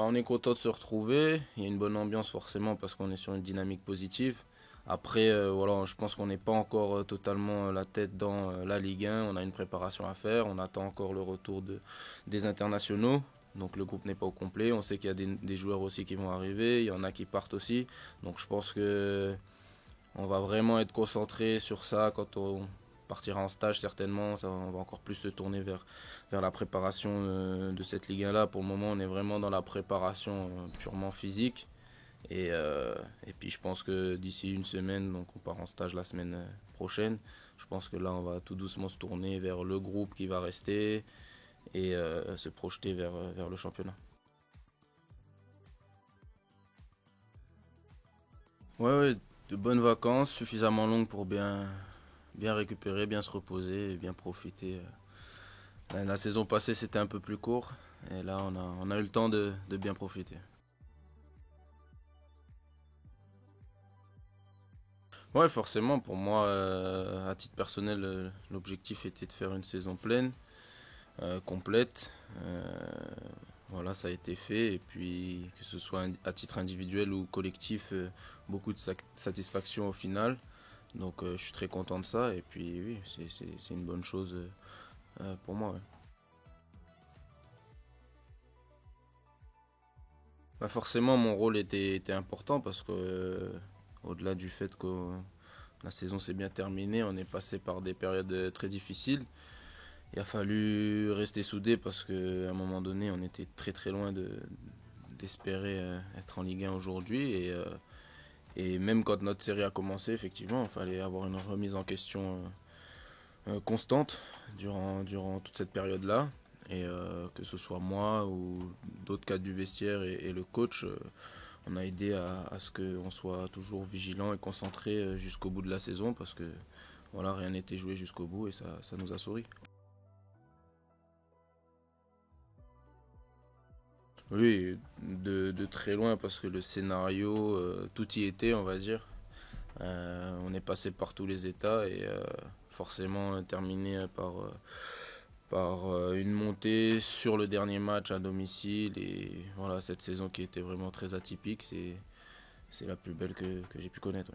On est content de se retrouver. Il y a une bonne ambiance forcément parce qu'on est sur une dynamique positive. Après, voilà, je pense qu'on n'est pas encore totalement la tête dans la Ligue 1. On a une préparation à faire. On attend encore le retour des internationaux. Donc le groupe n'est pas au complet. On sait qu'il y a des joueurs aussi qui vont arriver. Il y en a qui partent aussi. Donc je pense que on va vraiment être concentré sur ça quand on partira en stage certainement. On va encore plus se tourner vers la préparation de cette Ligue 1-là. Pour le moment, on est vraiment dans la préparation purement physique. Et puis je pense que d'ici une semaine, donc on part en stage la semaine prochaine, je pense que là on va tout doucement se tourner vers le groupe qui va rester et se projeter vers le championnat. Ouais, de bonnes vacances, suffisamment longues pour bien récupérer, bien se reposer et bien profiter. La saison passée c'était un peu plus court et là on a eu le temps de bien profiter. Ouais, forcément, pour moi, à titre personnel, l'objectif était de faire une saison pleine, complète. Voilà, ça a été fait. Et puis, que ce soit à titre individuel ou collectif, beaucoup de satisfaction au final. Donc, je suis très content de ça. Et puis, oui, c'est une bonne chose pour moi. Ouais. Forcément, mon rôle était important parce que, au-delà du fait que la saison s'est bien terminée, on est passé par des périodes très difficiles. Il a fallu rester soudé parce qu'à un moment donné, on était très très loin d'espérer être en Ligue 1 aujourd'hui. Et même quand notre série a commencé, effectivement, il fallait avoir une remise en question constante durant toute cette période-là. Et que ce soit moi ou d'autres cadres du vestiaire et le coach, on a aidé à ce qu'on soit toujours vigilant et concentré jusqu'au bout de la saison parce que voilà, rien n'était joué jusqu'au bout et ça nous a souri. Oui, de très loin parce que le scénario, tout y était, on va dire. On est passé par tous les états et forcément terminé par une montée sur le dernier match à domicile. Et voilà, cette saison qui était vraiment très atypique, c'est la plus belle que j'ai pu connaître.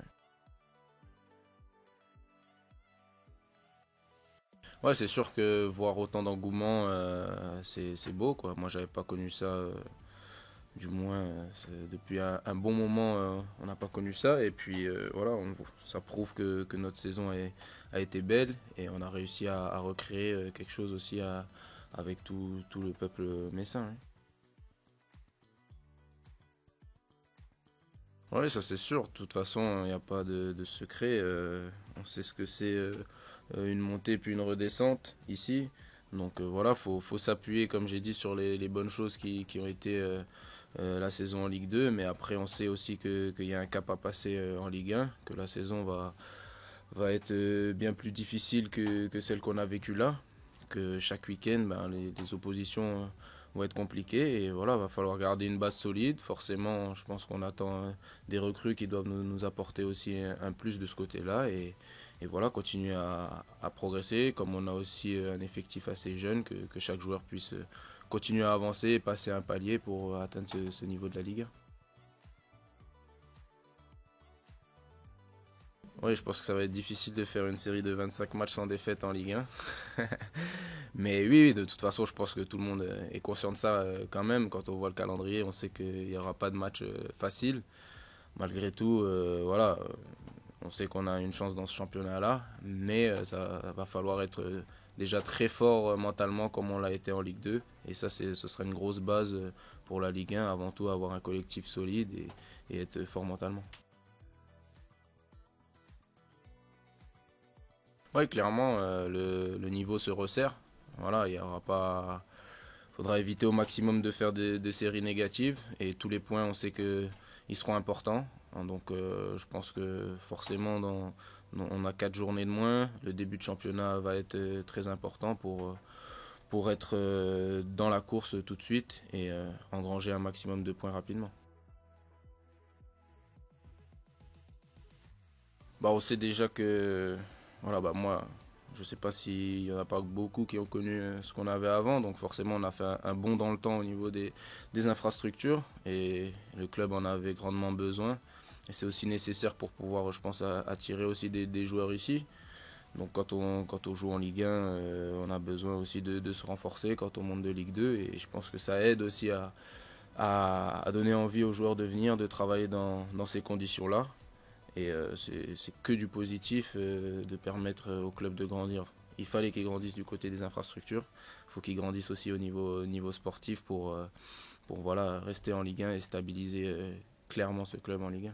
Ouais, ouais, c'est sûr que voir autant d'engouement, c'est beau, quoi. Moi, j'avais pas connu ça. Du moins, depuis un bon moment, on n'a pas connu ça. Et puis voilà, ça prouve que notre saison a été belle et on a réussi à recréer quelque chose aussi avec tout le peuple messin. Hein. Oui, ça c'est sûr. De toute façon, il n'y a pas de secret. On sait ce que c'est une montée puis une redescente ici. Donc voilà, faut s'appuyer, comme j'ai dit, sur les bonnes choses qui ont été la saison en Ligue 2. Mais après, on sait aussi qu'il y a un cap à passer en Ligue 1, que la saison va être bien plus difficile que celle qu'on a vécue là. Que chaque week-end, ben, les oppositions vont être compliquées. Et voilà, va falloir garder une base solide. Forcément, je pense qu'on attend des recrues qui doivent nous apporter aussi un plus de ce côté-là. Et voilà, continuer à progresser. Comme on a aussi un effectif assez jeune, que chaque joueur puisse continuer à avancer et passer un palier pour atteindre ce niveau de la Ligue. Oui, je pense que ça va être difficile de faire une série de 25 matchs sans défaite en Ligue 1. Mais oui, de toute façon, je pense que tout le monde est conscient de ça quand même. Quand on voit le calendrier, on sait qu'il n'y aura pas de match facile. Malgré tout, voilà, on sait qu'on a une chance dans ce championnat-là. Mais ça va falloir être déjà très fort mentalement comme on l'a été en Ligue 2. Et ça, ce sera une grosse base pour la Ligue 1. Avant tout, avoir un collectif solide et être fort mentalement. Oui, clairement, le niveau se resserre. Voilà, il y aura pas. Faudra éviter au maximum de faire des séries négatives et tous les points, on sait que ils seront importants. Hein. Donc, je pense que forcément, on a 4 journées de moins. Le début de championnat va être très important pour être dans la course tout de suite et engranger un maximum de points rapidement. On sait déjà que voilà, moi, Je ne sais pas s'il n'y en a pas beaucoup qui ont connu ce qu'on avait avant. Donc forcément, on a fait un bond dans le temps au niveau des infrastructures. Et le club en avait grandement besoin. Et c'est aussi nécessaire pour pouvoir, je pense, attirer aussi des joueurs ici. Donc quand on joue en Ligue 1, on a besoin aussi de se renforcer quand on monte de Ligue 2. Et je pense que ça aide aussi à donner envie aux joueurs de venir, de travailler dans ces conditions-là. Et c'est que du positif de permettre au club de grandir. Il fallait qu'il grandisse du côté des infrastructures. Il faut qu'il grandisse aussi au niveau sportif pour voilà, rester en Ligue 1 et stabiliser clairement ce club en Ligue 1.